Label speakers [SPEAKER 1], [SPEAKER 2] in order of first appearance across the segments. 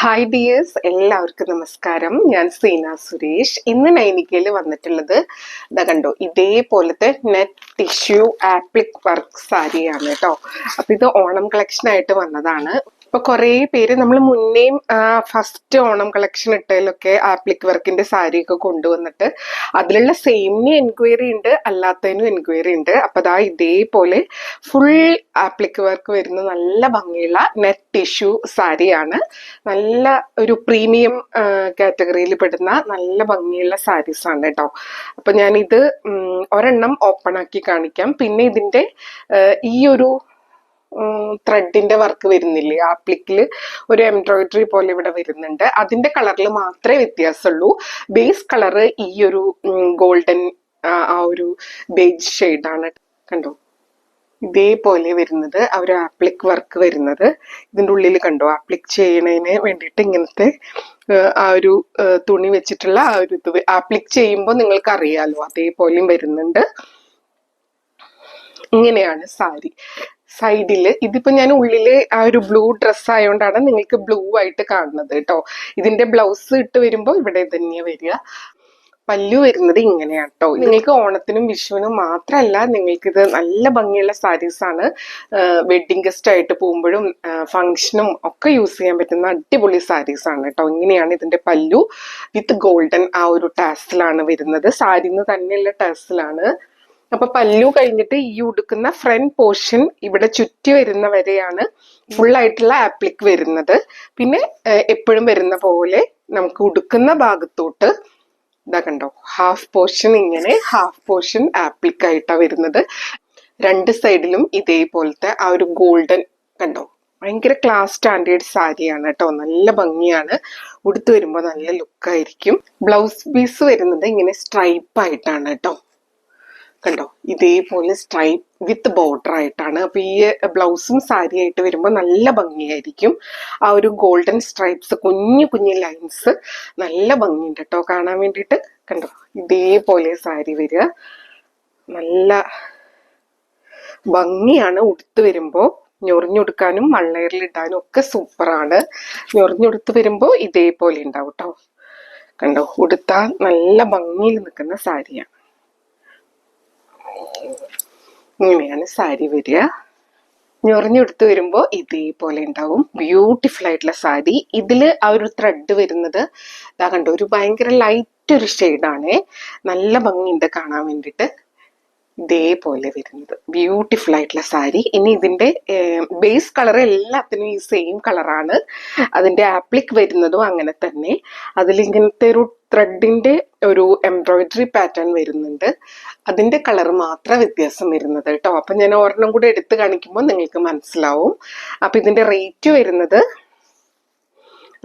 [SPEAKER 1] Hi dears, എല്ലാവർക്കും നമസ്കാരം. ഞാൻ സീന സുരേഷ്. ഇന്ന് നൈനിക്കയിൽ വന്നിട്ടുള്ളത് ഇതാ കണ്ടോ, ഇതേപോലത്തെ നെറ്റ് ടിഷ്യൂ ആപ്ലിക് വർക്ക് സാരിയാണ് കേട്ടോ. അപ്പൊ ഇത് ഓണം കളക്ഷൻ ആയിട്ട് വന്നതാണ്. ഇപ്പൊ കുറെ പേര് നമ്മൾ മുന്നേയും ഫസ്റ്റ് ഓണം കളക്ഷൻ ഇട്ടതിലൊക്കെ ആപ്ലിക് വർക്കിന്റെ സാരി ഒക്കെ കൊണ്ടുവന്നിട്ട് അതിലുള്ള സെയിമിന് എൻക്വയറി ഉണ്ട്, അല്ലാത്തതിനും എൻക്വയറി ഉണ്ട്. അപ്പൊ അതാ ഇതേപോലെ ഫുൾ ആപ്ലിക് വർക്ക് വരുന്ന നല്ല ഭംഗിയുള്ള നെറ്റ് ടിഷ്യൂ സാരിയാണ്. നല്ല ഒരു പ്രീമിയം കാറ്റഗറിയിൽ പെടുന്ന നല്ല ഭംഗിയുള്ള സാരീസ് ആണ് കേട്ടോ. അപ്പൊ ഞാനിത് ഒരെണ്ണം ഓപ്പൺ ആക്കി കാണിക്കാം. പിന്നെ ഇതിന്റെ ഈ ഒരു ത്രെഡിന്റെ വർക്ക് വരുന്നില്ലേ, ആപ്ലിക്കില് ഒരു എംബ്രോയിഡറി പോലെ ഇവിടെ വരുന്നുണ്ട്. അതിന്റെ കളറിൽ മാത്രമേ വ്യത്യാസമുള്ളൂ. ബേസ് കളറ് ഈ ഒരു ഗോൾഡൻ ആ ഒരു ബേജ് ഷെയ്ഡാണ്. കണ്ടോ, ഇതേപോലെ വരുന്നത് ആ ഒരു ആപ്ലിക് വർക്ക് വരുന്നത്. ഇതിൻ്റെ ഉള്ളിൽ കണ്ടോ, ആപ്ലിക് ചെയ്യണതിന് വേണ്ടിയിട്ട് ഇങ്ങനത്തെ ആ ഒരു തുണി വെച്ചിട്ടുള്ള ആ ഒരു ഇത് ആപ്ലിക് ചെയ്യുമ്പോൾ നിങ്ങൾക്ക് അറിയാലോ, അതേപോലെയും വരുന്നുണ്ട്. ഇങ്ങനെയാണ് സാരി. സൈഡില് ഇതിപ്പോ ഞാൻ ഉള്ളില് ആ ഒരു ബ്ലൂ ഡ്രസ് ആയതുകൊണ്ടാണ് നിങ്ങൾക്ക് ബ്ലൂ ആയിട്ട് കാണുന്നത് കേട്ടോ. ഇതിന്റെ ബ്ലൗസ് ഇട്ട് വരുമ്പോ ഇവിടെ തന്നെയാ വരിക. പല്ലു വരുന്നത് ഇങ്ങനെയാണ് കേട്ടോ. നിങ്ങൾക്ക് ഓണത്തിനും വിഷുവിനും മാത്രമല്ല, നിങ്ങൾക്ക് ഇത് നല്ല ഭംഗിയുള്ള സാരീസ് ആണ്. വെഡിങ് ഗസ്റ്റ് ആയിട്ട് പോകുമ്പോഴും ഫംഗ്ഷനും ഒക്കെ യൂസ് ചെയ്യാൻ പറ്റുന്ന അടിപൊളി സാരീസ് ആണ് കേട്ടോ. ഇങ്ങനെയാണ് ഇതിന്റെ പല്ലു. വിത്ത് ഗോൾഡൻ ആ ഒരു ടാസിലാണ് വരുന്നത്. സാരിന്ന് തന്നെയുള്ള ടാസിലാണ്. അപ്പൊ പല്ലു കഴിഞ്ഞിട്ട് ഈ ഉടുക്കുന്ന ഫ്രണ്ട് പോർഷൻ ഇവിടെ ചുറ്റി വരുന്ന വരെയാണ് ഫുൾ ആയിട്ടുള്ള ആപ്ലിക് വരുന്നത്. പിന്നെ എപ്പോഴും വരുന്ന പോലെ നമുക്ക് ഉടുക്കുന്ന ഭാഗത്തോട്ട് ഇതാ കണ്ടോ, ഹാഫ് പോർഷൻ ഇങ്ങനെ, ഹാഫ് പോർഷൻ ആപ്ലിക് ആയിട്ടാ വരുന്നത്. രണ്ട് സൈഡിലും ഇതേപോലത്തെ ആ ഒരു ഗോൾഡൻ കണ്ടോ. ഭയങ്കര ക്ലാസ് സ്റ്റാൻഡേർഡ് സാരിയാണ് കേട്ടോ. നല്ല ഭംഗിയാണ്, ഉടുത്തു വരുമ്പോ നല്ല ലുക്കായിരിക്കും. ബ്ലൗസ് പീസ് വരുന്നത് ഇങ്ങനെ സ്ട്രൈപ്പ് ആയിട്ടാണ് കേട്ടോ. കണ്ടോ, ഇതേപോലെ സ്ട്രൈപ്പ് വിത്ത് ബോർഡർ ആയിട്ടാണ്. അപ്പൊ ഈ ബ്ലൗസും സാരി ആയിട്ട് വരുമ്പോൾ നല്ല ഭംഗിയായിരിക്കും. ആ ഒരു ഗോൾഡൻ സ്ട്രൈപ്സ്, കുഞ്ഞു കുഞ്ഞു ലൈൻസ് നല്ല ഭംഗിയുണ്ട് കേട്ടോ കാണാൻ വേണ്ടിയിട്ട്. കണ്ടോ, ഇതേപോലെ സാരി വരിക. നല്ല ഭംഗിയാണ് ഉടുത്ത് വരുമ്പോൾ. ഞൊറിഞ്ഞുടുക്കാനും മള്ളയറിലിടാനും ഒക്കെ സൂപ്പറാണ്. ഞൊറിഞ്ഞുടുത്ത് വരുമ്പോൾ ഇതേപോലെ ഉണ്ടാവും കേട്ടോ. കണ്ടോ, ഉടുത്താൽ നല്ല ഭംഗിയിൽ നിൽക്കുന്ന സാരിയാണ്. ഇങ്ങനെയാണ് സാരി വരിക. ഞൊറിഞ്ഞെടുത്ത് വരുമ്പോ ഇതേപോലെ ഉണ്ടാവും. ബ്യൂട്ടിഫുൾ ആയിട്ടുള്ള സാരി. ഇതില് ആ ഒരു ത്രെഡ് വരുന്നത് ഇതാ കണ്ടോ, ഒരു ഭയങ്കര ലൈറ്റ് ഒരു ഷെയ്ഡാണ്. നല്ല ഭംഗിയുണ്ട് കാണാൻ വേണ്ടിയിട്ട്. ഇതേപോലെ വരുന്നത് ബ്യൂട്ടിഫുൾ ആയിട്ടുള്ള സാരി. ഇനി ഇതിന്റെ ബേസ് കളർ എല്ലാത്തിനും ഈ സെയിം കളറാണ്. അതിന്റെ ആപ്ലിക് വരുന്നതും അങ്ങനെ തന്നെ. അതിലിങ്ങനത്തെ ഒരു ത്രെഡിന്റെ ഒരു എംബ്രോയിഡറി പാറ്റേൺ വരുന്നുണ്ട്. അതിന്റെ കളർ മാത്രം വ്യത്യാസം വരുന്നത് കേട്ടോ. അപ്പൊ ഞാൻ ഒരെണ്ണം കൂടെ എടുത്ത് കാണിക്കുമ്പോൾ നിങ്ങൾക്ക് മനസ്സിലാവും. അപ്പൊ ഇതിന്റെ റേറ്റ് വരുന്നത്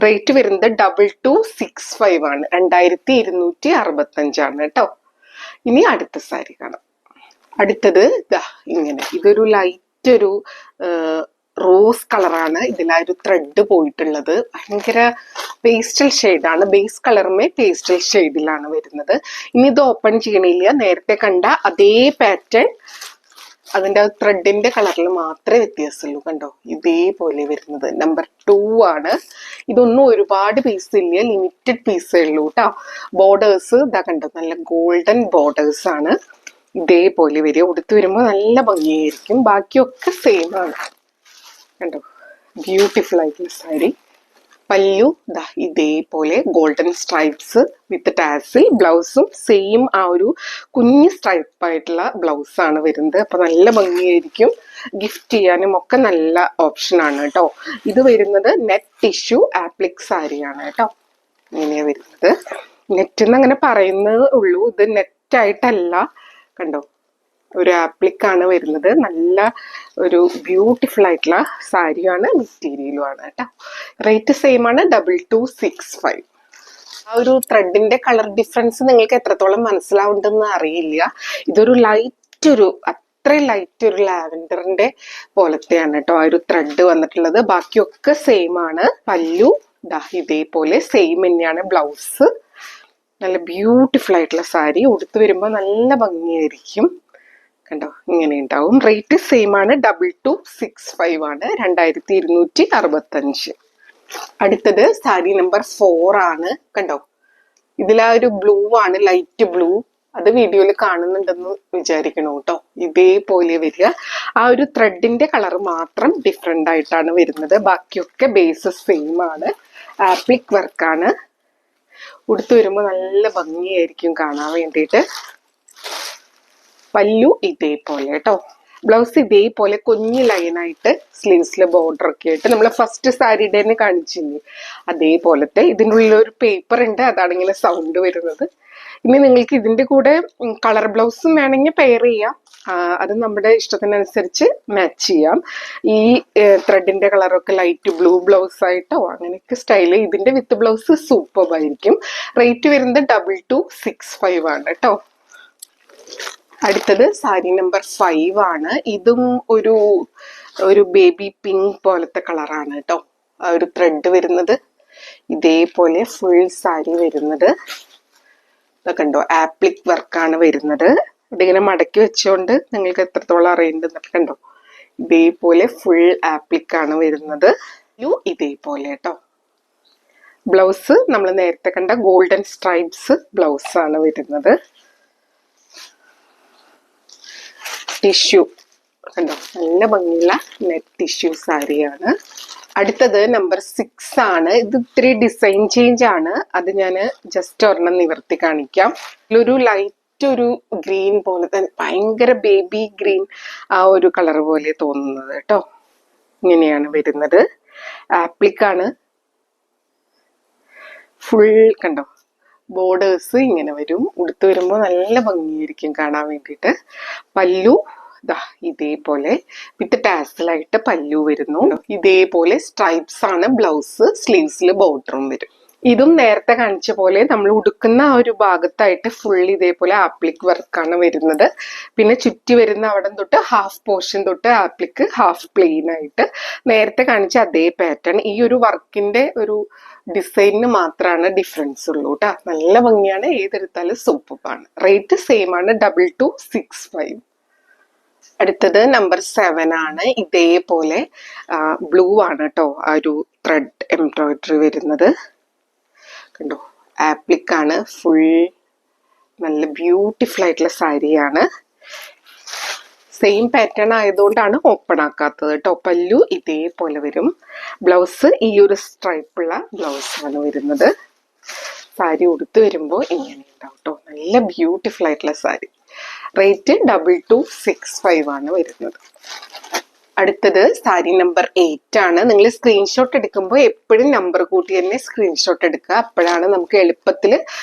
[SPEAKER 1] 2265 ആണ്. 2265 കേട്ടോ. ഇനി അടുത്ത സാരി കാണാം. അടുത്തത് ഇതാ ഇങ്ങനെ, ഇതൊരു ലൈറ്റ് ഒരു റോസ് കളറാണ്. ഇതിലാ ഒരു ത്രെഡ് പോയിട്ടുള്ളത്. ഭയങ്കര പേസ്റ്റൽ ഷെയ്ഡാണ്. ബേസ് കളറുമേ പേസ്റ്റൽ ഷെയ്ഡിലാണ് വരുന്നത്. ഇനി ഇത് ഓപ്പൺ ചെയ്യണില്ല, നേരത്തെ കണ്ട അതേ പാറ്റേൺ, അതിന്റെ ത്രെഡിന്റെ കളറിൽ മാത്രമേ വ്യത്യാസമുള്ളൂ. കണ്ടോ, ഇതേപോലെ വരുന്നത് നമ്പർ 2 ആണ്. ഇതൊന്നും ഒരുപാട് പീസ് ഇല്ല, ലിമിറ്റഡ് പീസേ ഉള്ളൂ കേട്ടോ. ബോർഡേഴ്സ് ഇതാ കണ്ടോ, നല്ല ഗോൾഡൻ ബോർഡേഴ്സ് ആണ്. ഇതേപോലെ വരിക. ഉടുത്ത് വരുമ്പോൾ നല്ല ഭംഗിയായിരിക്കും. ബാക്കിയൊക്കെ സെയിം ആണ്. കണ്ടോ, ബ്യൂട്ടിഫുൾ ആയിട്ടുള്ള സാരി. പല്ലു ദാ ഇതേപോലെ ഗോൾഡൻ സ്ട്രൈപ്സ് വിത്ത് ടാസിൽ. ബ്ലൗസും സെയിം ആ ഒരു കുഞ്ഞ് സ്ട്രൈപ്പ് ആയിട്ടുള്ള ബ്ലൗസ് ആണ് വരുന്നത്. അപ്പൊ നല്ല ഭംഗിയായിരിക്കും. ഗിഫ്റ്റ് ചെയ്യാനും ഒക്കെ നല്ല ഓപ്ഷൻ ആണ് കേട്ടോ. ഇത് വരുന്നത് നെറ്റ് ടിഷ്യൂ ആപ്ലിക് സാരിയാണ് കേട്ടോ. ഇങ്ങനെയാ വരുന്നത്. നെറ്റ് എന്ന് അങ്ങനെ പറയുന്നതേ ഉള്ളൂ, ഇത് നെറ്റ് ആയിട്ടല്ല. കണ്ടോ, ഒരു ആപ്ലിക് ആണ് വരുന്നത്. നല്ല ഒരു ബ്യൂട്ടിഫുൾ ആയിട്ടുള്ള സാരിയാണ്, മെറ്റീരിയലും ആണ് കേട്ടോ. റേറ്റ് സെയിം ആണ്, 2265. ആ ഒരു ത്രെഡിന്റെ കളർ ഡിഫറൻസ് നിങ്ങൾക്ക് എത്രത്തോളം മനസ്സിലാവുണ്ടെന്ന് അറിയില്ല. ഇതൊരു ലൈറ്റ് ഒരു അത്രയും ലൈറ്റ് ഒരു ലാവൻഡറിന്റെ പോലത്തെയാണ് കേട്ടോ ആ ഒരു ത്രെഡ് വന്നിട്ടുള്ളത്. ബാക്കിയൊക്കെ സെയിം ആണ്. പല്ലു ദാ ഇതേപോലെ സെയിം തന്നെയാണ്. ബ്ലൗസ് നല്ല ബ്യൂട്ടിഫുൾ ആയിട്ടുള്ള സാരി. ഉടുത്ത് വരുമ്പോൾ നല്ല ഭംഗിയായിരിക്കും. കണ്ടോ, ഇങ്ങനെ ഉണ്ടാവും. റേറ്റ് സെയിം ആണ്, 2265 ആണ്. 2265. അടുത്തത് സാരി നമ്പർ 4 ആണ്. കണ്ടോ, ഇതിലാ ഒരു ബ്ലൂ ആണ്, ലൈറ്റ് ബ്ലൂ. അത് വീഡിയോയിൽ കാണുന്നുണ്ടെന്ന് വിചാരിക്കണം കേട്ടോ. ഇതേപോലെ വരിക. ആ ഒരു ത്രെഡിന്റെ കളർ മാത്രം ഡിഫറെന്റ് ആയിട്ടാണ് വരുന്നത്. ബാക്കിയൊക്കെ ബേസ് സെയിം ആണ്. ആപ്ലിക് വർക്കാണ്. ഉടുത്തു വരുമ്പോൾ നല്ല ഭംഗിയായിരിക്കും കാണാൻ വേണ്ടിയിട്ട്. പല്ലു ഇതേപോലെ കേട്ടോ. ബ്ലൗസ് ഇതേപോലെ കുഞ്ഞു ലൈനായിട്ട് സ്ലീവ്സിലെ ബോർഡർ ഒക്കെ ആയിട്ട് നമ്മൾ ഫസ്റ്റ് സാരിയുടെ തന്നെ കാണിച്ചില്ലേ, അതേപോലത്തെ. ഇതിനുള്ളിൽ ഒരു പേപ്പർ ഉണ്ട്, അതാണ് ഇങ്ങനെ സൗണ്ട് വരുന്നത്. ഇനി നിങ്ങൾക്ക് ഇതിന്റെ കൂടെ കളർ ബ്ലൗസും വേണമെങ്കിൽ പെയർ ചെയ്യാം. അത് നമ്മുടെ ഇഷ്ടത്തിനനുസരിച്ച് മാച്ച് ചെയ്യാം. ഈ ത്രെഡിന്റെ കളറൊക്കെ ലൈറ്റ് ബ്ലൂ ബ്ലൗസ് ആയിട്ടോ അങ്ങനെയൊക്കെ സ്റ്റൈല്. ഇതിന്റെ വിത്ത് ബ്ലൗസ് സൂപ്പർ ആയിരിക്കും. റേറ്റ് വരുന്നത് 2265 ആണ് കേട്ടോ. അടുത്തത് സാരി നമ്പർ 5 ആണ്. ഇതും ഒരു ബേബി പിങ്ക് പോലത്തെ കളറാണ് കേട്ടോ. ആ ഒരു ത്രെഡ് വരുന്നത് ഇതേപോലെ ഫുൾ സാരി വരുന്നത്. ഇതൊക്കെ ഉണ്ടോ, ആപ്ലിക് വർക്കാണ് വരുന്നത്. ഇതിങ്ങനെ മടക്കി വെച്ചുകൊണ്ട് നിങ്ങൾക്ക് എത്രത്തോളം അറിയുന്നുണ്ടെന്നൊക്കെ കണ്ടോ. ഇതേപോലെ ഫുൾ ആപ്ലിക് ആണ് വരുന്നത്. ഇതേപോലെ കേട്ടോ. ബ്ലൗസ് നമ്മൾ നേരത്തെ കണ്ട ഗോൾഡൻ സ്ട്രൈപ്സ് ബ്ലൗസ് ആണ് വരുന്നത്. ടിഷ്യൂ കണ്ടോ, നല്ല ഭംഗിയുള്ള നെറ്റ് ടിഷ്യൂ സാരിയാണ്. അടുത്തത് നമ്പർ 6 ആണ്. ഇത് ഇത്തിരി ഡിസൈൻ ചേഞ്ച് ആണ്. അത് ഞാൻ ജസ്റ്റ് ഒരെണ്ണം നിവർത്തി കാണിക്കാം. ഇതിലൊരു ലൈറ്റ് ഒരു ഗ്രീൻ പോലെ തന്നെ, ഭയങ്കര ബേബി ഗ്രീൻ ആ ഒരു കളർ പോലെ തോന്നുന്നത് കേട്ടോ. ഇങ്ങനെയാണ് വരുന്നത്. ആപ്ലിക് ആണ്. ഫുൾ കണ്ടോ, ബോർഡേഴ്സ് ഇങ്ങനെ വരും. ഉടുത്ത് വരുമ്പോൾ നല്ല ഭംഗിയായിരിക്കും കാണാൻ വേണ്ടിയിട്ട്. പല്ലു ദാ ഇതേപോലെ വിത്ത് ടാസലായിട്ട് പല്ലു വരുന്നു. ഇതേപോലെ സ്ട്രൈപ്സ് ആണ് ബ്ലൗസ്. സ്ലീവ്സിൽ ബോർഡറും വരും. ഇതും നേരത്തെ കാണിച്ച പോലെ നമ്മൾ ഉടുക്കുന്ന ആ ഒരു ഭാഗത്തായിട്ട് ഫുൾ ഇതേപോലെ ആപ്ലിക് വർക്കാണ് വരുന്നത്. പിന്നെ ചുറ്റി വരുന്ന അവിടെ തൊട്ട് ഹാഫ് പോർഷൻ തൊട്ട് ആപ്ലിക്, ഹാഫ് പ്ലെയിൻ ആയിട്ട് നേരത്തെ കാണിച്ച അതേ പാറ്റേൺ. ഈ ഒരു വർക്കിന്റെ ഒരു ഡിസൈനിന് മാത്രമാണ് ഡിഫറൻസ് ഉള്ളൂ കേട്ടോ. നല്ല ഭംഗിയാണ്, ഏതെടുത്താലും സൂപ്പറാണ്. റേറ്റ് സെയിം ആണ്, 2265. അടുത്തത് നമ്പർ 7 ആണ്. ഇതേപോലെ ബ്ലൂ ആണ് കേട്ടോ ആ ഒരു ത്രെഡ് എംബ്രോയിഡറി വരുന്നത്. കണ്ടോ, ആപ്ലിക് ആണ്. ഫുൾ നല്ല ബ്യൂട്ടിഫുൾ ആയിട്ടുള്ള സാരിയാണ്. സെയിം പാറ്റേൺ ആയതുകൊണ്ടാണ് ഓപ്പൺ ആക്കാത്തത് കേട്ടോ. പല്ലു ഇതേപോലെ വരും. ബ്ലൗസ് ഈ ഒരു സ്ട്രൈപ്പുള്ള ബ്ലൗസ് ആണ് വരുന്നത്. സാരി ഉടുത്ത് വരുമ്പോൾ ഇങ്ങനെ ഉണ്ടാവും കേട്ടോ. നല്ല ബ്യൂട്ടിഫുൾ ആയിട്ടുള്ള സാരി. റേറ്റ് 2265 ആണ് വരുന്നത്. അടുത്തത് സാരി നമ്പർ 8 ആണ്. നിങ്ങൾ സ്ക്രീൻഷോട്ട് എടുക്കുമ്പോൾ എപ്പോഴും നമ്പർ കൂട്ടി തന്നെ സ്ക്രീൻഷോട്ട് എടുക്കുക. അപ്പോഴാണ് നമുക്ക് എളുപ്പത്തിൽ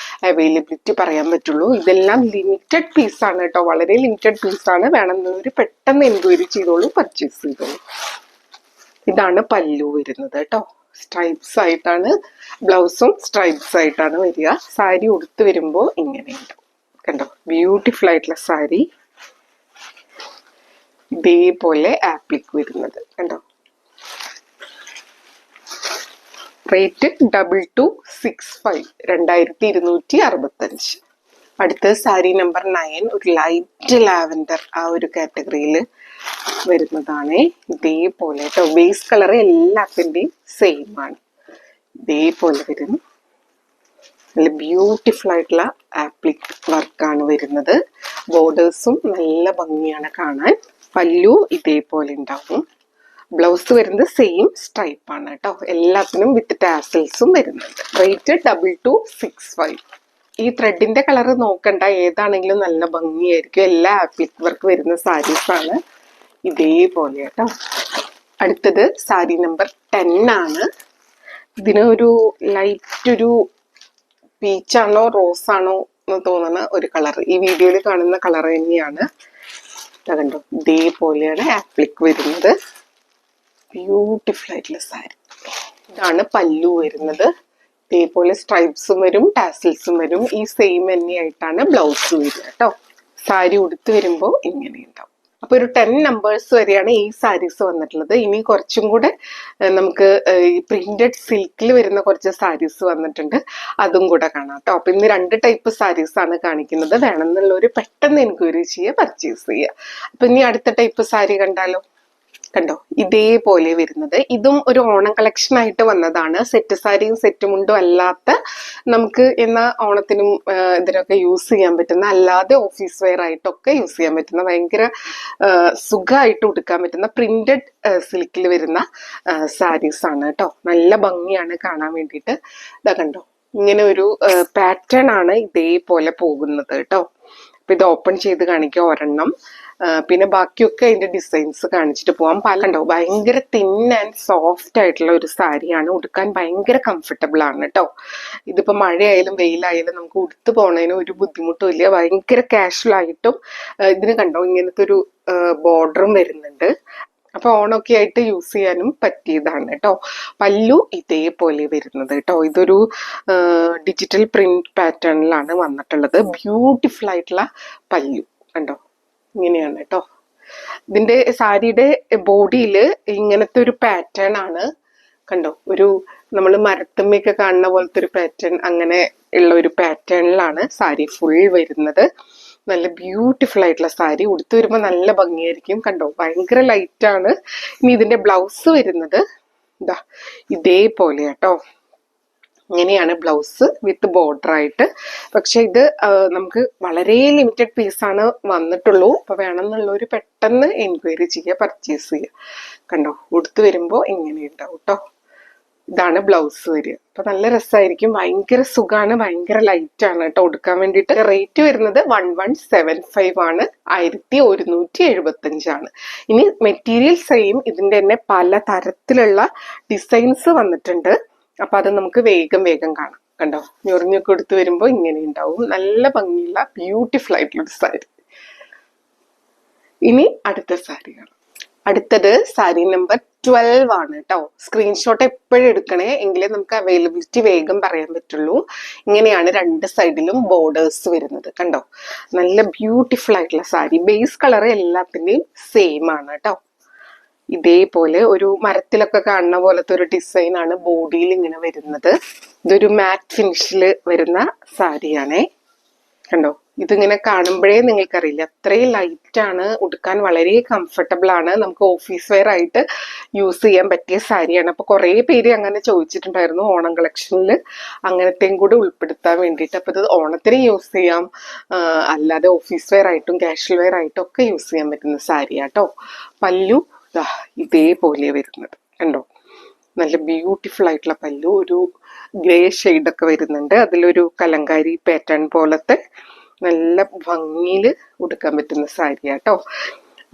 [SPEAKER 1] അവൈലബിലിറ്റി പറയാൻ പറ്റുള്ളൂ. ഇതെല്ലാം ലിമിറ്റഡ് പീസാണ് കേട്ടോ, വളരെ ലിമിറ്റഡ് പീസാണ്. വേണമെന്നുള്ളവർ പെട്ടെന്ന് എൻക്വയറി ചെയ്തോളൂ, പർച്ചേസ് ചെയ്തോളൂ. ഇതാണ് പല്ലു വരുന്നത് കേട്ടോ. സ്ട്രൈപ്സ് ആയിട്ടാണ് ബ്ലൗസും സ്ട്രൈപ്സ് ആയിട്ടാണ് വരിക. സാരി ഉടുത്ത് വരുമ്പോൾ ഇങ്ങനെയുണ്ട് കണ്ടോ, ബ്യൂട്ടിഫുൾ ആയിട്ടുള്ള സാരി. ഇതേപോലെ ആപ്ലിക് വരുന്നത് കണ്ടോ. റേറ്റ് 2265, 2265. അടുത്ത സാരി നമ്പർ 9 ഒരു ലൈറ്റ് ലാവൻഡർ ആ ഒരു കാറ്റഗറിയിൽ വരുന്നതാണ്. ഇതേപോലെ കേട്ടോ. ബേസ് കളർ എല്ലാത്തിൻ്റെയും സെയിം ആണ്. ഇതേപോലെ വരും. നല്ല ബ്യൂട്ടിഫുൾ ആയിട്ടുള്ള ആപ്ലിക് വർക്കാണ് വരുന്നത്. ബോർഡേഴ്സും നല്ല ഭംഗിയാണ് കാണാൻ. പല്ലു ഇതേപോലെ ഉണ്ടാവും. ബ്ലൗസ് വരുന്നത് സെയിം സ്ട്രൈപ്പ് ആണ് കേട്ടോ. എല്ലാത്തിനും വിത്ത് ടാസൽസും വരുന്നുണ്ട്. റേറ്റ് 2265. ഈ ത്രെഡിന്റെ കളർ നോക്കണ്ട, ഏതാണെങ്കിലും നല്ല ഭംഗിയായിരിക്കും. എല്ലാ ആപ്ലിക് വർക്ക് വരുന്ന സാരീസ് ആണ്. ഇതേപോലെ കേട്ടോ. അടുത്തത് സാരി നമ്പർ 10 ആണ്. ഇതിന് ഒരു ലൈറ്റ് ഒരു പീച്ചാണോ റോസ് ആണോ എന്ന് തോന്നുന്ന ഒരു കളർ. ഈ വീഡിയോയിൽ കാണുന്ന കളർ തന്നെയാണ്. കണ്ടോ, ഇതേപോലെയാണ് ആപ്ലിക് വരുന്നത്. ബ്യൂട്ടിഫുൾ ആയിട്ടുള്ള സാരി. ഇതാണ് പല്ലു വരുന്നത്. ഇതേപോലെ സ്ട്രൈപ്സും വരും, ടാസിൽസും വരും. ഈ സെയിം തന്നെയായിട്ടാണ് ബ്ലൗസ് വരിക കേട്ടോ. സാരി ഉടുത്ത് വരുമ്പോൾ ഇങ്ങനെ ഉണ്ടാവും. അപ്പൊ ഒരു 10 നമ്പേഴ്സ് വരെയാണ് ഈ സാരീസ് വന്നിട്ടുള്ളത്. ഇനി കുറച്ചും കൂടെ നമുക്ക് ഈ പ്രിന്റഡ് സിൽക്കിൽ വരുന്ന കുറച്ച് സാരീസ് വന്നിട്ടുണ്ട്, അതും കൂടെ കാണാം കേട്ടോ. അപ്പൊ ഇന്ന് 2 ടൈപ്പ് സാരീസ് ആണ് കാണിക്കുന്നത്. വേണമെന്നുള്ളവർ പെട്ടെന്ന് എൻക്വയറി ചെയ്യുക, പർച്ചേസ് ചെയ്യുക. അപ്പൊ ഇനി അടുത്ത ടൈപ്പ് സാരി കണ്ടാലോ. കണ്ടോ ഇതേപോലെ വരുന്നത്. ഇതും ഒരു ഓണം കളക്ഷൻ ആയിട്ട് വന്നതാണ്. സെറ്റ് സാരിയും സെറ്റ് മുണ്ടും അല്ലാത്ത നമുക്ക് എന്നാ ഓണത്തിനും ഇതിനൊക്കെ യൂസ് ചെയ്യാൻ പറ്റുന്ന, അല്ലാതെ ഓഫീസ് വെയർ ആയിട്ടൊക്കെ യൂസ് ചെയ്യാൻ പറ്റുന്ന, ഭയങ്കര സുഖമായിട്ട് ഉടുക്കാൻ പറ്റുന്ന പ്രിന്റഡ് സിൽക്കിൽ വരുന്ന സാരീസ് ആണ് കേട്ടോ. നല്ല ഭംഗിയാണ് കാണാൻ വേണ്ടിയിട്ട്. ഇതാ കണ്ടോ ഇങ്ങനെ ഒരു പാറ്റേൺ ആണ് ഇതേപോലെ പോകുന്നത് കേട്ടോ. അപ്പൊ ഇത് ഓപ്പൺ ചെയ്ത് കാണിക്കുക ഒരെണ്ണം, പിന്നെ ബാക്കിയൊക്കെ അതിന്റെ ഡിസൈൻസ് കാണിച്ചിട്ട് പോവാം. പലണ്ടോ ഭയങ്കര തിൻ ആൻഡ് സോഫ്റ്റ് ആയിട്ടുള്ള ഒരു സാരിയാണ്, ഉടുക്കാൻ ഭയങ്കര കംഫർട്ടബിൾ ആണ് കേട്ടോ. ഇതിപ്പോ മഴയായാലും വെയിലായാലും നമുക്ക് ഉടുത്തു പോണതിന് ഒരു ബുദ്ധിമുട്ടും ഇല്ല. ഭയങ്കര കാഷ്വൽ ആയിട്ടും ഇതിന് കണ്ടോ ഇങ്ങനത്തെ ഒരു ബോർഡറും വരുന്നുണ്ട്. അപ്പൊ ഓണൊക്കെ ആയിട്ട് യൂസ് ചെയ്യാനും പറ്റിയതാണ് കേട്ടോ. പല്ലു ഇതേപോലെ വരുന്നത് കേട്ടോ. ഇതൊരു ഡിജിറ്റൽ പ്രിന്റ് പാറ്റേണിലാണ് വന്നിട്ടുള്ളത്. ബ്യൂട്ടിഫുൾ ആയിട്ടുള്ള പല്ലു കണ്ടോ ഇങ്ങനെയാണ് കേട്ടോ. ഇതിന്റെ സാരിയുടെ ബോഡിയിൽ ഇങ്ങനത്തെ ഒരു പാറ്റേൺ ആണ് കണ്ടോ. ഒരു നമ്മൾ മരത്തുമ്മയൊക്കെ കാണുന്ന പോലത്തെ ഒരു പാറ്റേൺ, അങ്ങനെ ഉള്ള ഒരു പാറ്റേണിലാണ് സാരി ഫുൾ വരുന്നത്. നല്ല ബ്യൂട്ടിഫുൾ ആയിട്ടുള്ള സാരി, ഉടുത്തു വരുമ്പോൾ നല്ല ഭംഗിയായിരിക്കും കണ്ടോ. ഭയങ്കര ലൈറ്റ് ആണ്. ഇനി ഇതിന്റെ ബ്ലൗസ് വരുന്നത് ഇതാ ഇതേപോലെ കേട്ടോ. ഇങ്ങനെയാണ് ബ്ലൗസ് വിത്ത് ബോർഡർ ആയിട്ട്. പക്ഷെ ഇത് നമുക്ക് വളരെ ലിമിറ്റഡ് പീസാണ് വന്നിട്ടുള്ളൂ. അപ്പൊ വേണമെന്നുള്ളവർ പെട്ടെന്ന് എൻക്വയറി ചെയ്യുക, പർച്ചേസ് ചെയ്യുക. കണ്ടോ ഉടുത്ത് വരുമ്പോൾ ഇങ്ങനെ ഉണ്ടാവും കേട്ടോ. ഇതാണ് ബ്ലൗസ് വരിക. അപ്പൊ നല്ല രസമായിരിക്കും, ഭയങ്കര സുഖാണ്, ഭയങ്കര ലൈറ്റ് ആണ് കേട്ടോ ഉടുക്കാൻ വേണ്ടിയിട്ട്. റേറ്റ് വരുന്നത് 1175 ആണ്, 1175 ആണ്. ഇനി മെറ്റീരിയൽ സെയിം, ഇതിന്റെ തന്നെ പല തരത്തിലുള്ള ഡിസൈൻസ് വന്നിട്ടുണ്ട്. അപ്പൊ അത് നമുക്ക് വേഗം വേഗം കാണാം. കണ്ടോ ഞൊറിഞ്ഞൊക്കെ എടുത്ത് വരുമ്പോ ഇങ്ങനെ ഉണ്ടാവും. നല്ല ഭംഗിയുള്ള ബ്യൂട്ടിഫുൾ ആയിട്ടുള്ള സാരി. ഇനി അടുത്ത സാരികൾ. അടുത്തത് സാരി നമ്പർ 12 ആണ് കേട്ടോ. സ്ക്രീൻഷോട്ട് എപ്പോഴും എടുക്കണേ, എങ്കിലേ നമുക്ക് അവൈലബിലിറ്റി വേഗം പറയാൻ പറ്റുള്ളൂ. ഇങ്ങനെയാണ് രണ്ട് സൈഡിലും ബോർഡേഴ്സ് വരുന്നത് കണ്ടോ. നല്ല ബ്യൂട്ടിഫുൾ ആയിട്ടുള്ള സാരി. ബേസ് കളർ എല്ലാത്തിന്റെയും സെയിം ആണ് കേട്ടോ. ഇതേപോലെ ഒരു മരത്തിലൊക്കെ കാണുന്ന പോലത്തെ ഒരു ഡിസൈൻ ആണ് ബോഡിയിൽ ഇങ്ങനെ വരുന്നത്. ഇതൊരു മാറ്റ് ഫിനിഷില് വരുന്ന സാരിയാണേ കണ്ടോ. ഇതിങ്ങനെ കാണുമ്പോഴേ നിങ്ങൾക്കറിയില്ല അത്രയും ലൈറ്റ് ആണ്, ഉടുക്കാൻ വളരെ കംഫർട്ടബിൾ ആണ്, നമുക്ക് ഓഫീസ് വെയർ ആയിട്ട് യൂസ് ചെയ്യാൻ പറ്റിയ സാരിയാണ്. അപ്പൊ കുറെ പേര് അങ്ങനെ ചോദിച്ചിട്ടുണ്ടായിരുന്നു ഓണം കളക്ഷനിൽ അങ്ങനത്തെയും കൂടെ ഉൾപ്പെടുത്താൻ വേണ്ടിയിട്ട്. അപ്പൊ ഇത് ഓണത്തിന് യൂസ് ചെയ്യാം, അല്ലാതെ ഓഫീസ് വെയർ ആയിട്ടും കാഷ്വൽ വെയർ ആയിട്ടും ഒക്കെ യൂസ് ചെയ്യാൻ പറ്റുന്ന സാരിയാട്ടോ. പല്ലു ഇതേപോലെ വരുന്നത് കണ്ടോ. നല്ല ബ്യൂട്ടിഫുൾ ആയിട്ടുള്ള പല്ലു, ഒരു ഗ്രേ ഷെയ്ഡൊക്കെ വരുന്നുണ്ട്. അതിലൊരു കലങ്കാരി പാറ്റേൺ പോലത്തെ നല്ല ഭംഗിയിൽ ഉടുക്കാൻ പറ്റുന്ന സാരിയാട്ടോ.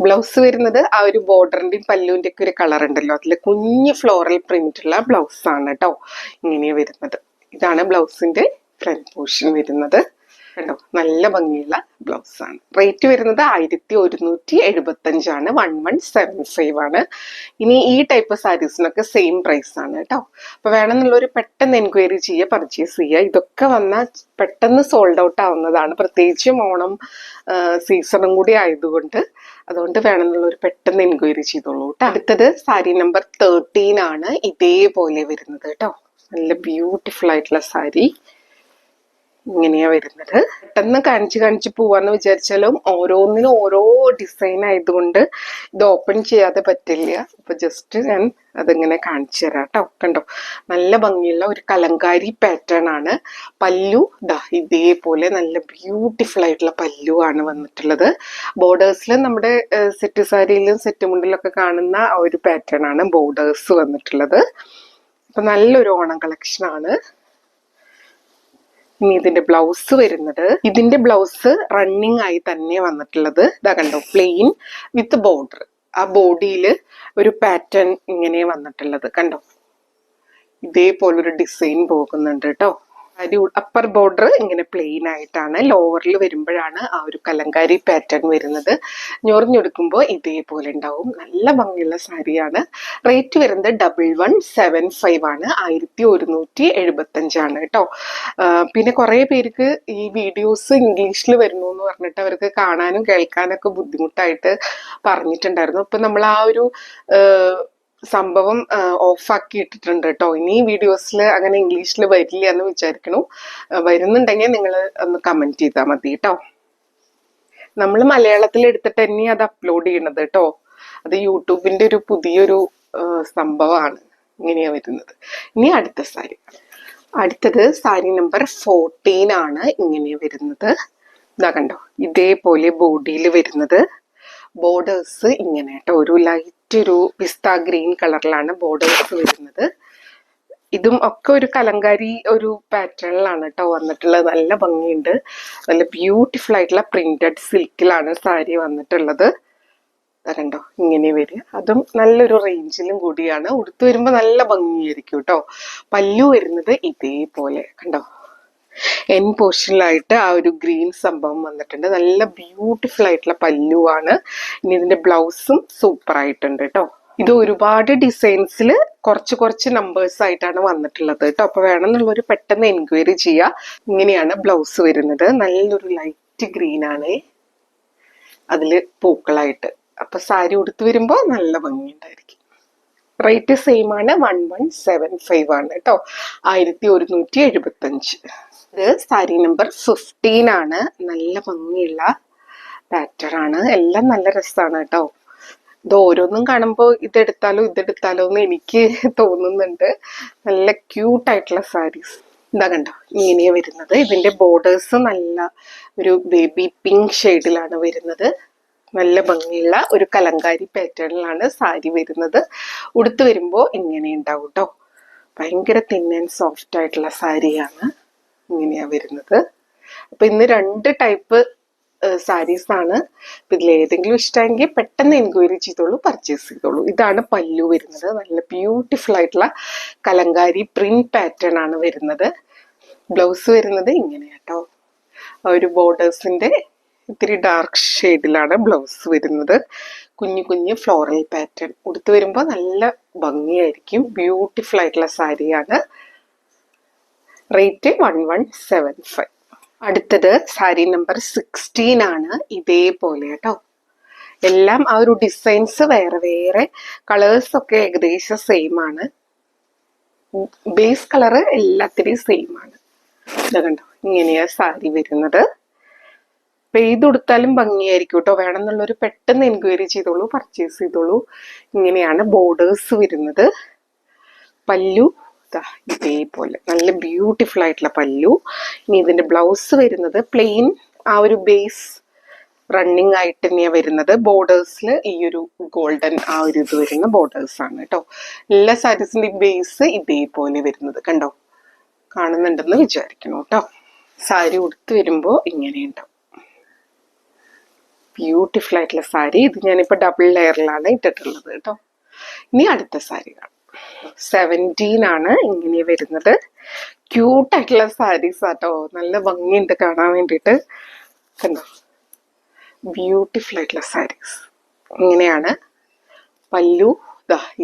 [SPEAKER 1] ബ്ലൗസ് വരുന്നത് ആ ഒരു ബോർഡറിന്റെയും പല്ലുവിന്റെ ഒക്കെ ഒരു കളർ ഉണ്ടല്ലോ, അതിൽ കുഞ്ഞ് ഫ്ലോറൽ പ്രിന്റ് ഉള്ള ബ്ലൗസ് ആണ് കേട്ടോ. ഇങ്ങനെയാ വരുന്നത്. ഇതാണ് ബ്ലൗസിന്റെ ഫ്രണ്ട് പോർഷൻ വരുന്നത് കേട്ടോ. നല്ല ഭംഗിയുള്ള ബ്ലൗസ് ആണ്. റേറ്റ് വരുന്നത് 1175 ആണ്, 1175 ആണ്. ഇനി ഈ ടൈപ്പ് സാരീസിനൊക്കെ സെയിം പ്രൈസ് ആണ് കേട്ടോ. അപ്പൊ വേണമെന്നുള്ളവർ പെട്ടെന്ന് എൻക്വയറി ചെയ്യുക, പർച്ചേസ് ചെയ്യുക. ഇതൊക്കെ വന്നാൽ പെട്ടെന്ന് സോൾഡ് ഔട്ട് ആവുന്നതാണ്, പ്രത്യേകിച്ചും ഓണം സീസണും കൂടി ആയതുകൊണ്ട്. അതുകൊണ്ട് വേണമെന്നുള്ളവർ പെട്ടെന്ന് എൻക്വയറി ചെയ്തോളൂ കേട്ടോ. അടുത്തത് സാരി നമ്പർ 13 ആണ്. ഇതേപോലെ വരുന്നത് കേട്ടോ. നല്ല ബ്യൂട്ടിഫുൾ ആയിട്ടുള്ള സാരി ഇങ്ങനെയാ വരുന്നത്. പെട്ടെന്ന് കാണിച്ച് പോവാന്ന് വിചാരിച്ചാലും ഓരോന്നിനും ഓരോ ഡിസൈൻ ആയതുകൊണ്ട് ഇത് ഓപ്പൺ ചെയ്യാതെ പറ്റില്ല. അപ്പൊ ജസ്റ്റ് ഞാൻ അതിങ്ങനെ കാണിച്ചു തരാം കേട്ടോ. കണ്ടോ നല്ല ഭംഗിയുള്ള ഒരു കലങ്കാരി പാറ്റേൺ ആണ്. പല്ലു ഇതേപോലെ നല്ല ബ്യൂട്ടിഫുൾ ആയിട്ടുള്ള പല്ലു ആണ് വന്നിട്ടുള്ളത്. ബോർഡേഴ്സിൽ നമ്മുടെ സെറ്റ് സാരിയിലും സെറ്റ് മുണ്ടിലൊക്കെ കാണുന്ന ആ ഒരു പാറ്റേൺ ആണ് ബോർഡേഴ്സ് വന്നിട്ടുള്ളത്. അപ്പൊ നല്ലൊരു ഓണം കളക്ഷൻ ആണ്. ഇനി ഇതിന്റെ ബ്ലൗസ് വരുന്നത്, ഇതിന്റെ ബ്ലൗസ് റണ്ണിങ് ആയി തന്നെ വന്നിട്ടുള്ളത്. ഇതാ കണ്ടോ പ്ലെയിൻ വിത്ത് ബോർഡർ. ആ ബോഡിയിൽ ഒരു പാറ്റേൺ ഇങ്ങനെ വന്നിട്ടുള്ളത് കണ്ടോ. ഇതേപോലൊരു ഡിസൈൻ പോകുന്നുണ്ട് കേട്ടോ. അപ്പർ ബോർഡർ ഇങ്ങനെ പ്ലെയിൻ ആയിട്ടാണ്, ലോവറിൽ വരുമ്പോഴാണ് ആ ഒരു കലങ്കാരി പാറ്റേൺ വരുന്നത്. ഞൊറിഞ്ഞെടുക്കുമ്പോൾ ഇതേപോലെ ഉണ്ടാവും. നല്ല ഭംഗിയുള്ള സാരിയാണ്. റേറ്റ് വരുന്നത് 1175 ആണ്, 1175 ആണ് കേട്ടോ. പിന്നെ കുറെ പേർക്ക് ഈ വീഡിയോസ് ഇംഗ്ലീഷിൽ വരുന്നു എന്ന് പറഞ്ഞിട്ട് അവർക്ക് കാണാനും കേൾക്കാനൊക്കെ ബുദ്ധിമുട്ടായിട്ട് പറഞ്ഞിട്ടുണ്ടായിരുന്നു. അപ്പൊ നമ്മൾ ആ ഒരു സംഭവം ഓഫാക്കി ഇട്ടിട്ടുണ്ട് കേട്ടോ. ഇനി വീഡിയോസിൽ അങ്ങനെ ഇംഗ്ലീഷിൽ വരില്ല എന്ന് വിചാരിക്കണു. വരുന്നുണ്ടെങ്കിൽ നിങ്ങൾ ഒന്ന് കമന്റ് ചെയ്താൽ മതി കേട്ടോ. നമ്മൾ മലയാളത്തിൽ എടുത്തിട്ട് തന്നെ അത് അപ്ലോഡ് ചെയ്യണത് കേട്ടോ. അത് യൂട്യൂബിന്റെ ഒരു പുതിയൊരു സംഭവമാണ് ഇങ്ങനെയാ വരുന്നത്. ഇനി അടുത്ത സാരി. അടുത്തത് സാരി നമ്പർ 14 ആണ്. ഇങ്ങനെ വരുന്നത് ഇതാ കണ്ടോ, ഇതേപോലെ ബോഡിയിൽ വരുന്നത്. ബോർഡേഴ്സ് ഇങ്ങനെ കേട്ടോ, ഒരു ലൈറ്റ് ഒരു പിസ്ത ഗ്രീൻ കളറിലാണ് ബോർഡേഴ്സ് വരുന്നത്. ഇതും ഒക്കെ ഒരു കലങ്കാരി ഒരു പാറ്റേണിലാണ് കേട്ടോ വന്നിട്ടുള്ളത്. നല്ല ഭംഗിയുണ്ട്. നല്ല ബ്യൂട്ടിഫുൾ ആയിട്ടുള്ള പ്രിന്റഡ് സിൽക്കിലാണ് സാരി വന്നിട്ടുള്ളത്. കണ്ടോ, ഇങ്ങനെ വരിക. അതും നല്ലൊരു റേഞ്ചിലും കൂടിയാണ്. ഉടുത്തു വരുമ്പോ നല്ല ഭംഗിയായിരിക്കും കേട്ടോ. പല്ലു വരുന്നത് ഇതേപോലെ കണ്ടോ, എൻ പോർഷനിലായിട്ട് ആ ഒരു ഗ്രീൻ സംഭവം വന്നിട്ടുണ്ട്. നല്ല ബ്യൂട്ടിഫുൾ ആയിട്ടുള്ള പല്ലുവാണ്. ഇനി ഇതിന്റെ ബ്ലൗസും സൂപ്പർ ആയിട്ടുണ്ട് കേട്ടോ. ഇത് ഒരുപാട് ഡിസൈൻസിൽ കുറച്ച് കുറച്ച് നമ്പേഴ്സ് ആയിട്ടാണ് വന്നിട്ടുള്ളത് കേട്ടോ. അപ്പൊ വേണമെന്നുള്ളവർ പെട്ടെന്ന് എൻക്വയറി ചെയ്യുക. ഇങ്ങനെയാണ് ബ്ലൗസ് വരുന്നത്. നല്ലൊരു ലൈറ്റ് ഗ്രീൻ ആണ് അതില് പൂക്കളായിട്ട്. അപ്പൊ സാരി ഉടുത്തു വരുമ്പോ നല്ല ഭംഗിയുണ്ടായിരിക്കും. റേറ്റ് സെയിം ആണ്, 1175 ആണ് കേട്ടോ, 1175. ഇത് സാരി നമ്പർ 15 ആണ്. നല്ല ഭംഗിയുള്ള പാറ്റേൺ ആണ്. എല്ലാം നല്ല രസമാണ് കേട്ടോ. ഇത് ഓരോന്നും കാണുമ്പോൾ ഇതെടുത്താലോ എന്ന് എനിക്ക് തോന്നുന്നുണ്ട്. നല്ല ക്യൂട്ടായിട്ടുള്ള സാരീസ്. ഇതാ കണ്ടോ, ഇങ്ങനെയാ വരുന്നത്. ഇതിന്റെ ബോർഡേഴ്സ് നല്ല ഒരു ബേബി പിങ്ക് ഷെയ്ഡിലാണ് വരുന്നത്. നല്ല ഭംഗിയുള്ള ഒരു കലങ്കാരി പാറ്റേണിലാണ് സാരി വരുന്നത്. ഉടുത്തു വരുമ്പോൾ ഇങ്ങനെ ഉണ്ടാവും കേട്ടോ. ഭയങ്കര തിൻ ആൻഡ് സോഫ്റ്റ് ആയിട്ടുള്ള സാരിയാണ്. ഇങ്ങനെയാ വരുന്നത്. അപ്പൊ ഇന്ന് 2 ടൈപ്പ് സാരീസ് ആണ്. ഇതിൽ ഏതെങ്കിലും ഇഷ്ടമെങ്കിൽ പെട്ടെന്ന് എൻക്വയറി ചെയ്തോളൂ, പർച്ചേസ് ചെയ്തോളൂ. ഇതാണ് പല്ലു വരുന്നത്. നല്ല ബ്യൂട്ടിഫുൾ ആയിട്ടുള്ള കലങ്കാരി പ്രിന്റ് പാറ്റേൺ ആണ് വരുന്നത്. ബ്ലൗസ് വരുന്നത് ഇങ്ങനെയാട്ടോ. ഒരു ബോർഡേഴ്സിന്റെ ഇത്തിരി ഡാർക്ക് ഷെയ്ഡിലാണ് ബ്ലൗസ് വരുന്നത്. കുഞ്ഞു കുഞ്ഞു ഫ്ലോറൽ പാറ്റേൺ. ഉടുത്തു വരുമ്പോൾ നല്ല ഭംഗിയായിരിക്കും. ബ്യൂട്ടിഫുൾ ആയിട്ടുള്ള സാരിയാണ്. റേറ്റ് 1175. അടുത്തത് സാരി നമ്പർ 16 ആണ്. ഇതേപോലെ കേട്ടോ. എല്ലാം ആ ഒരു ഡിസൈൻസ് വേറെ വേറെ, കളേഴ്സ് ഒക്കെ ഏകദേശം സെയിം ആണ്. ബേസ് കളറ് എല്ലാത്തിനും സെയിം ആണ്. ഇത് കണ്ടോ, ഇങ്ങനെയാ സാരി വരുന്നത്. പെയ്തുടുത്താലും ഭംഗിയായിരിക്കും കേട്ടോ. വേണമെന്നുള്ളൊരു പെട്ടെന്ന് എൻക്വയറി ചെയ്തോളൂ, പർച്ചേസ് ചെയ്തോളൂ. ഇങ്ങനെയാണ് ബോർഡേഴ്സ് വരുന്നത്. പല്ലു ഇതേപോലെ നല്ല ബ്യൂട്ടിഫുൾ ആയിട്ടുള്ള പല്ലു. ഇനി ഇതിന്റെ ബ്ലൗസ് വരുന്നത് പ്ലെയിൻ ആ ഒരു ബേസ് റണ്ണിങ് ആയിട്ട് തന്നെയാണ് വരുന്നത്. ബോർഡേഴ്സിൽ ഈ ഒരു ഗോൾഡൻ ആ ഒരു ഇത് വരുന്ന ബോർഡേഴ്സ് ആണ് കേട്ടോ. എല്ലാ സാരീസിന്റെ ബേസ് ഇതേപോലെ വരുന്നത് കണ്ടോ, കാണുന്നുണ്ടെന്ന് വിചാരിക്കണം കേട്ടോ. സാരി ഉടുത്ത് വരുമ്പോൾ ഇങ്ങനെയുണ്ടാവും. ബ്യൂട്ടിഫുൾ ആയിട്ടുള്ള സാരി. ഇത് ഞാനിപ്പോ ഡബിൾ ലെയറിലാണ് ഇട്ടിട്ടുള്ളത് കേട്ടോ. ഇനി അടുത്ത സാരി കാണാം. 17 ആണ്. ഇങ്ങനെ വരുന്നത്. ക്യൂട്ടായിട്ടുള്ള സാരീസ് ആട്ടോ. നല്ല ഭംഗിയുണ്ട് കാണാൻ വേണ്ടിയിട്ട്. കണ്ടോ, ബ്യൂട്ടിഫുൾ ആയിട്ടുള്ള സാരീസ്. ഇങ്ങനെയാണ് പല്ലു.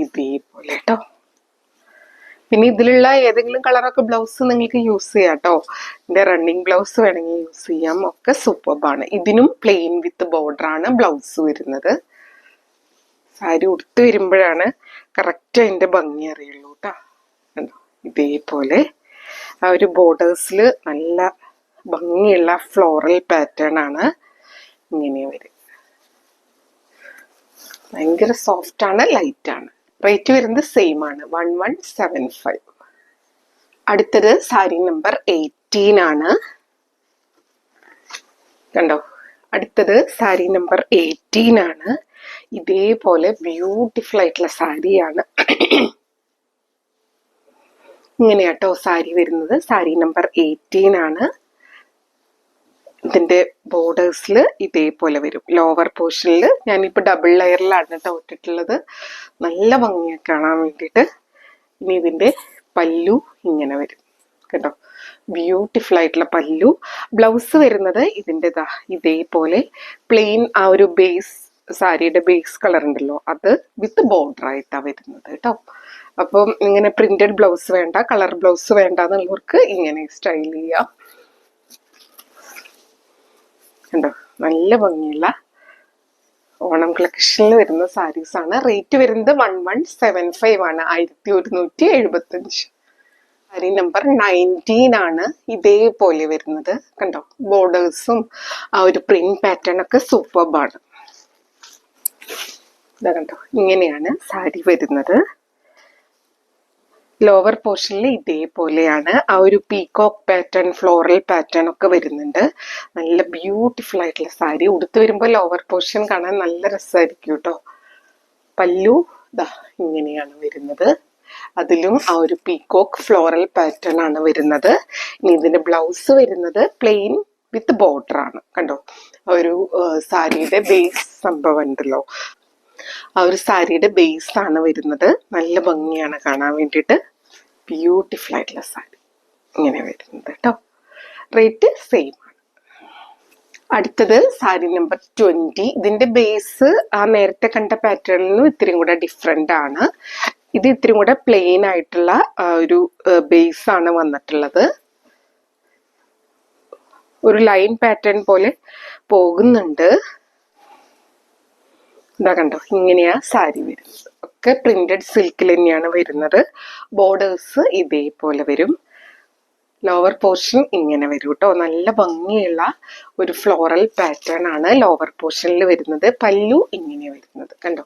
[SPEAKER 1] ഇതേപോലെ കേട്ടോ. പിന്നെ ഇതിലുള്ള ഏതെങ്കിലും കളറൊക്കെ ബ്ലൗസ് നിങ്ങൾക്ക് യൂസ് ചെയ്യാം കേട്ടോ. ഇതിന്റെ റണ്ണിങ് ബ്ലൗസ് വേണമെങ്കിൽ യൂസ് ചെയ്യാം. ഒക്കെ സൂപ്പർബാണ്. ഇതിനും പ്ലെയിൻ വിത്ത് ബോർഡർ ആണ് ബ്ലൗസ് വരുന്നത്. സാരി ഉടുത്ത് വരുമ്പോഴാണ് കറക്റ്റ് അതിന്റെ ഭംഗി അറിയുള്ളൂ കേട്ടോ. കണ്ടോ, ഇതേപോലെ ആ ഒരു ബോർഡേഴ്സിൽ നല്ല ഭംഗിയുള്ള ഫ്ലോറൽ പാറ്റേൺ ആണ്. ഇങ്ങനെ വരും. ഭയങ്കര സോഫ്റ്റ് ആണ്, ലൈറ്റ് ആണ്. റേറ്റ് വരുന്നത് സെയിം ആണ്, 1175. അടുത്തത് സാരി നമ്പർ 18 ആണ്. കണ്ടോ, അടുത്തത് സാരി നമ്പർ 18 ആണ്. ഇതേപോലെ ബ്യൂട്ടിഫുൾ ആയിട്ടുള്ള സാരിയാണ്. ഇങ്ങനെയാട്ടോ സാരി വരുന്നത്. സാരി നമ്പർ 18 ആണ്. ഇതിന്റെ ബോർഡേഴ്സിൽ ഇതേപോലെ വരും. ലോവർ പോർഷനിൽ ഞാനിപ്പോ ഡബിൾ ലെയറിലാണ് കേട്ടോ ഇട്ടിട്ടുള്ളത്. നല്ല ഭംഗിയൊക്കെ കാണാൻ വേണ്ടിയിട്ട്. ഇനി ഇതിന്റെ പല്ലു ഇങ്ങനെ വരും കേട്ടോ. ബ്യൂട്ടിഫുൾ ആയിട്ടുള്ള പല്ലു. ബ്ലൗസ് വരുന്നത് ഇതിൻ്റെ ഇതേപോലെ പ്ലെയിൻ ആ ഒരു ബേസ് സാരിയുടെ ബേസ് കളർ ഉണ്ടല്ലോ, അത് വിത്ത് ബോർഡർ ആയിട്ടാണ് വരുന്നത് കേട്ടോ. അപ്പം ഇങ്ങനെ പ്രിന്റഡ് ബ്ലൗസ് വേണ്ട, കളർ ബ്ലൗസ് വേണ്ട എന്നുള്ളവർക്ക് ഇങ്ങനെ സ്റ്റൈൽ ചെയ്യാം. കണ്ടോ, നല്ല ഭംഗിയുള്ള ഓണം കളക്ഷനിൽ വരുന്ന സാരീസ് ആണ്. റേറ്റ് വരുന്നത് 1175 ആണ്, 1175. സാരി നമ്പർ 19 ആണ്. ഇതേപോലെ വരുന്നത് കണ്ടോ. ബോർഡേഴ്സും ആ ഒരു പ്രിന്റ് പാറ്റേൺ ഒക്കെ സൂപ്പർബാണ്. ഇതാ കണ്ടോ, ഇങ്ങനെയാണ് സാരി വരുന്നത്. ലോവർ പോർഷനിൽ ഇതേപോലെയാണ് ആ ഒരു പീകോക്ക് പാറ്റേൺ, ഫ്ലോറൽ പാറ്റേൺ ഒക്കെ വരുന്നുണ്ട്. നല്ല ബ്യൂട്ടിഫുൾ ആയിട്ടുള്ള സാരി. ഉടുത്ത് വരുമ്പോൾ ലോവർ പോർഷൻ കാണാൻ നല്ല രസമായിരിക്കും കേട്ടോ. പല്ലു ദാ ഇങ്ങനെയാണ് വരുന്നത്. അതിലും ആ ഒരു പീകോക്ക് ഫ്ലോറൽ പാറ്റേൺ ആണ് വരുന്നത്. ഇനി ഇതിന്റെ ബ്ലൗസ് വരുന്നത് പ്ലെയിൻ വിത്ത് ബോർഡർ ആണ്. കണ്ടോ, ആ ഒരു സാരിയുടെ ബേസ് സംഭവം ഉണ്ടല്ലോ, ആ ഒരു സാരിയുടെ ബേസ് ആണ് വരുന്നത്. നല്ല ഭംഗിയാണ് കാണാൻ വേണ്ടിയിട്ട്. ബ്യൂട്ടിഫുൾ ആയിട്ടുള്ള സാരി ഇങ്ങനെ വരുന്നത് കേട്ടോ. റേറ്റ് സെയിം ആണ്. അടുത്തത് സാരി നമ്പർ 20. ഇതിന്റെ ബേസ് ആ നേരത്തെ കണ്ട പാറ്റേണിൽ നിന്നും ഇത്തിരി കൂടെ ഡിഫറെന്റ് ആണ്. ഇത് ഇത്തിരി കൂടെ പ്ലെയിൻ ആയിട്ടുള്ള ഒരു ബേസ് ആണ് വന്നിട്ടുള്ളത്. ഒരു ലൈൻ പാറ്റേൺ പോലെ പോകുന്നുണ്ട്. ഇതാ കണ്ടോ, ഇങ്ങനെയാ സാരി വരുന്നത്. ഒക്കെ പ്രിന്റഡ് സിൽക്കിൽ തന്നെയാണ് വരുന്നത്. ബോർഡേഴ്സ് ഇതേപോലെ വരും. ലോവർ പോർഷൻ ഇങ്ങനെ വരും കേട്ടോ. നല്ല ഭംഗിയുള്ള ഒരു ഫ്ലോറൽ പാറ്റേൺ ആണ് ലോവർ പോർഷനിൽ വരുന്നത്. പല്ലു ഇങ്ങനെ വരുന്നത് കണ്ടോ,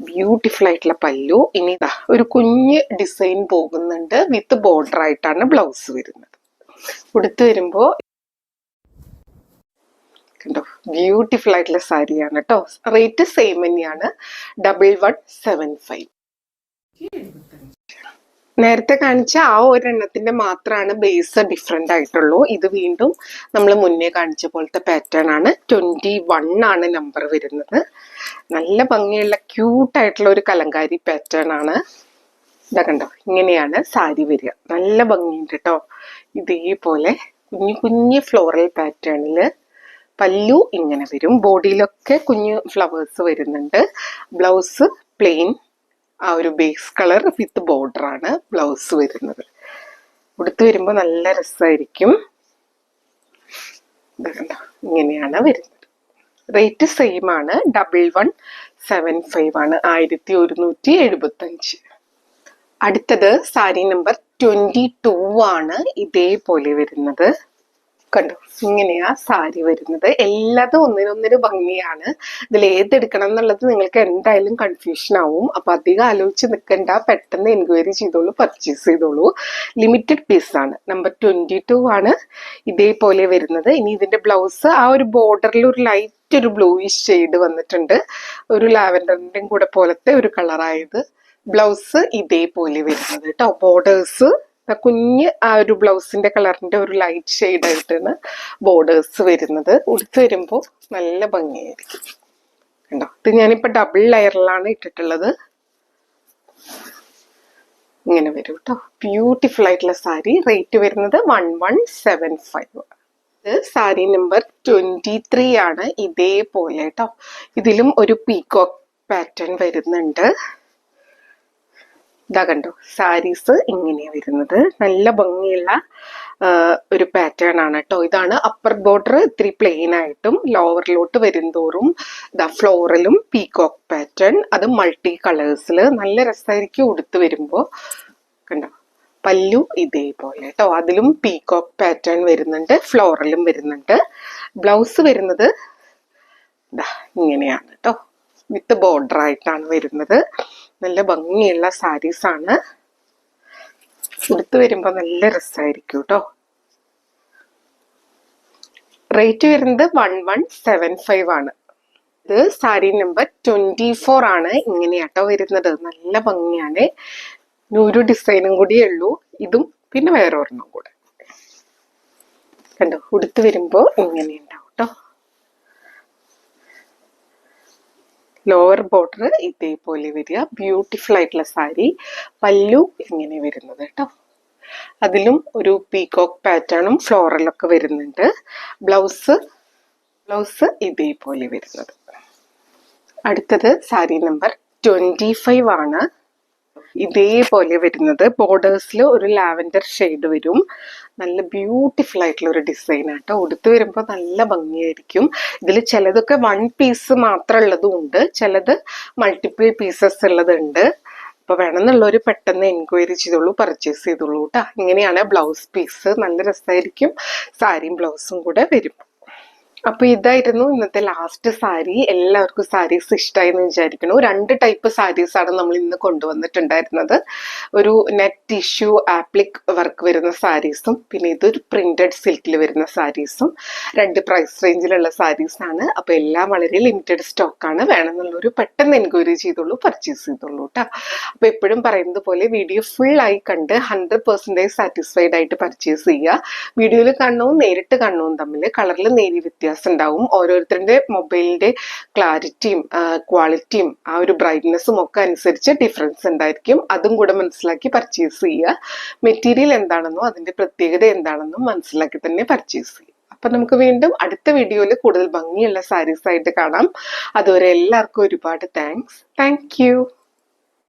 [SPEAKER 1] ബ്യൂട്ടിഫുൾ ആയിട്ടുള്ള പല്ലു. ഇനി ഒരു കുഞ്ഞ് ഡിസൈൻ പോകുന്നുണ്ട്. വിത്ത് ബോർഡർ ആയിട്ടാണ് ബ്ലൗസ് വരുന്നത്. ഉടുത്ത് വരുമ്പോ കണ്ടോ, ബ്യൂട്ടിഫുൾ ആയിട്ടുള്ള സാരിയാണ് കേട്ടോ. റേറ്റ് സെയിം തന്നെയാണ്, 1175. നേരത്തെ കാണിച്ച ആ ഒരെണ്ണത്തിന്റെ മാത്രമാണ് ബേസ് ഡിഫറെന്റ് ആയിട്ടുള്ളൂ. ഇത് വീണ്ടും നമ്മൾ മുന്നേ കാണിച്ച പോലത്തെ പാറ്റേൺ ആണ്. 21 ആണ് നമ്പർ വരുന്നത്. നല്ല ഭംഗിയുള്ള ക്യൂട്ടായിട്ടുള്ള ഒരു കലങ്കാരി പാറ്റേൺ ആണ്. ഇതാ കണ്ടോ, ഇങ്ങനെയാണ് സാരി വരിക. നല്ല ഭംഗിയുണ്ട് കേട്ടോ. ഇതേപോലെ കുഞ്ഞു കുഞ്ഞു ഫ്ലോറൽ പാറ്റേണില് പല്ലു ഇങ്ങനെ വരും. ബോഡിയിലൊക്കെ കുഞ്ഞു ഫ്ലവേഴ്സ് വരുന്നുണ്ട്. ബ്ലൗസ് പ്ലെയിൻ ആ ഒരു ബേസ് കളർ വിത്ത് ബോർഡർ ആണ് ബ്ലൗസ് വരുന്നത്. ഉടുത്ത് വരുമ്പോൾ നല്ല രസമായിരിക്കും. ഇങ്ങനെയാണ് വരുന്നത്. റേറ്റ് സെയിം ആണ്, 1175 ആണ്, 1175. അടുത്തത് സാരി നമ്പർ 22 ആണ്. ഇതേപോലെ വരുന്നത് കണ്ടോ, ഇങ്ങനെയാ സാരി വരുന്നത്. എല്ലാതും ഒന്നിനൊന്നിന് ഭംഗിയാണ്. ഇതിൽ ഏതെടുക്കണം എന്നുള്ളത് നിങ്ങൾക്ക് എന്തായാലും കൺഫ്യൂഷൻ ആവും. അപ്പൊ അധികം ആലോചിച്ച് നിൽക്കണ്ട, പെട്ടെന്ന് എൻക്വയറി ചെയ്തോളൂ, പർച്ചേസ് ചെയ്തോളൂ. ലിമിറ്റഡ് പീസ് ആണ്. നമ്പർ 22 ആണ് ഇതേപോലെ വരുന്നത്. ഇനി ഇതിന്റെ ബ്ലൗസ് ആ ഒരു ബോർഡറിൽ ഒരു ലൈറ്റ് ഒരു ബ്ലൂയിഷ് ഷെയ്ഡ് വന്നിട്ടുണ്ട്. ഒരു ലാവൻഡറിന്റെയും കൂടെ പോലത്തെ ഒരു കളറായത്. ബ്ലൗസ് ഇതേപോലെ വരുന്നത് കേട്ടോ. ബോർഡേഴ്സ് കുഞ്ഞ് ആ ഒരു ബ്ലൗസിന്റെ കളറിന്റെ ഒരു ലൈറ്റ് ഷെയ്ഡ് ആയിട്ടാണ് ബോർഡേഴ്സ് വരുന്നത്. ഉടുത്ത് വരുമ്പോൾ നല്ല ഭംഗിയായിരിക്കും കണ്ടോ. ഇത് ഞാനിപ്പോ ഡബിൾ ലെയറിലാണ് ഇട്ടിട്ടുള്ളത്. ഇങ്ങനെ വരും കേട്ടോ. ബ്യൂട്ടിഫുൾ ആയിട്ടുള്ള സാരി. റേറ്റ് വരുന്നത് 1175. ഇത് സാരി നമ്പർ 23 ആണ്. ഇതേപോലെ കേട്ടോ. ഇതിലും ഒരു പീകോക്ക് പാറ്റേൺ വരുന്നുണ്ട്. ഇതാ കണ്ടോ, സാരീസ് ഇങ്ങനെയാ വരുന്നത്. നല്ല ഭംഗിയുള്ള ഒരു പാറ്റേൺ ആണ് കേട്ടോ. ഇതാണ് അപ്പർ ബോർഡർ ഇത്തിരി പ്ലെയിൻ ആയിട്ടും ലോവറിലോട്ട് വരുന്തോറും ഇതാ ഫ്ലോറലും പീകോക്ക് പാറ്റേൺ. അത് മൾട്ടി കളേഴ്സിൽ നല്ല രസമായിരിക്കും ഉടുത്ത് വരുമ്പോ. കണ്ടോ, പല്ലു ഇതേപോലെ കേട്ടോ. അതിലും പീകോക്ക് പാറ്റേൺ വരുന്നുണ്ട്, ഫ്ലോറലും വരുന്നുണ്ട്. ബ്ലൗസ് വരുന്നത് ഇതാ ഇങ്ങനെയാണ് കേട്ടോ. വിത്ത് ബോർഡർ ആയിട്ടാണ് വരുന്നത്. നല്ല ഭംഗിയുള്ള സാരീസ് ആണ്. ഉടുത്ത് വരുമ്പോ നല്ല രസമായിരിക്കും കേട്ടോ. റേറ്റ് വരുന്നത് 1175 ആണ്. ഇത് സാരി നമ്പർ 24 ആണ്. ഇങ്ങനെയാട്ടോ വരുന്നത്. നല്ല ഭംഗിയാണ്. ഒരു ഡിസൈനും കൂടിയേ ഉള്ളൂ. ഇതും പിന്നെ വേറെ ഒരെണ്ണം കൂടെ കണ്ടോ. ഉടുത്ത് വരുമ്പോ ഇങ്ങനെയുണ്ടാവും കേട്ടോ. ലോവർ ബോർഡർ ഇതേപോലെ വരിക. ബ്യൂട്ടിഫുൾ ആയിട്ടുള്ള സാരി. പല്ലു ഇങ്ങനെ വരുന്നത് കേട്ടോ. അതിലും ഒരു പീകോക്ക് പാറ്റേണും ഫ്ലോറലൊക്കെ വരുന്നുണ്ട്. ബ്ലൗസ് ഇതേപോലെ വരുന്നത്. അടുത്തത് സാരി നമ്പർ 25 ആണ്. ഇതേപോലെ വരുന്നത്. ബോർഡേഴ്സിൽ ഒരു ലാവൻഡർ ഷെയ്ഡ് വരും. നല്ല ബ്യൂട്ടിഫുൾ ആയിട്ടുള്ള ഒരു ഡിസൈൻ ആട്ടോ. ഉടുത്ത് വരുമ്പോൾ നല്ല ഭംഗിയായിരിക്കും. ഇതിൽ ചിലതൊക്കെ 1 പീസ് മാത്രം ഉള്ളതും ഉണ്ട്, ചിലത് മൾട്ടിപ്പിൾ പീസസ് ഉള്ളതുണ്ട്. അപ്പൊ വേണമെന്നുള്ളവർ പെട്ടെന്ന് എൻക്വയറി ചെയ്തോളൂ, പർച്ചേസ് ചെയ്തോളൂ കേട്ടോ. ഇങ്ങനെയാണ് ബ്ലൗസ് പീസ്. നല്ല രസമായിരിക്കും. സാരിയും ബ്ലൗസും കൂടെ വരും. അപ്പൊ ഇതായിരുന്നു ഇന്നത്തെ ലാസ്റ്റ് സാരി. എല്ലാവർക്കും സാരീസ് ഇഷ്ടമായി എന്ന് വിചാരിക്കുന്നു. 2 ടൈപ്പ് സാരീസ് ആണ് നമ്മൾ ഇന്ന് കൊണ്ടുവന്നിട്ടുണ്ടായിരുന്നത്. ഒരു നെറ്റ് ടിഷ്യൂ ആപ്ലിക് വർക്ക് വരുന്ന സാരീസും പിന്നെ ഇതൊരു പ്രിന്റഡ് സിൽക്കിൽ വരുന്ന സാരീസും 2 പ്രൈസ് റേഞ്ചിലുള്ള സാരീസ് ആണ്. അപ്പൊ എല്ലാം വളരെ ലിമിറ്റഡ് സ്റ്റോക്കാണ്. വേണമെന്നുള്ളൊരു പെട്ടെന്ന് എൻക്വയറി ചെയ്തോളൂ, പർച്ചേസ് ചെയ്തോളൂ കേട്ടോ. അപ്പൊ എപ്പോഴും പറയുന്നത് പോലെ വീഡിയോ ഫുൾ ആയി കണ്ട് 100% സാറ്റിസ്ഫൈഡ് ആയിട്ട് പർച്ചേസ് ചെയ്യുക. വീഡിയോയിൽ കാണുന്നതും നേരിട്ട് കാണുന്നതും തമ്മിൽ കളറിൽ നേരിയ വ്യത്യാസം ഉണ്ടാവും. ഓരോരുത്തരുടെ മൊബൈലിന്റെ ക്ലാരിറ്റിയും ക്വാളിറ്റിയും ആ ഒരു ബ്രൈറ്റ്നെസ്സും ഒക്കെ അനുസരിച്ച് ഡിഫറൻസ് ഉണ്ടായിരിക്കും. അതും കൂടെ മനസ്സിലാക്കി പർച്ചേസ് ചെയ്യുക. മെറ്റീരിയൽ എന്താണെന്നോ അതിന്റെ പ്രത്യേകത എന്താണെന്നും മനസ്സിലാക്കി തന്നെ പർച്ചേസ് ചെയ്യുക. അപ്പൊ നമുക്ക് വീണ്ടും അടുത്ത വീഡിയോയിൽ കൂടുതൽ ഭംഗിയുള്ള സാരീസ് ആയിട്ട് കാണാം. അതുവരെ എല്ലാവർക്കും ഒരുപാട് താങ്ക്സ്. Thank you.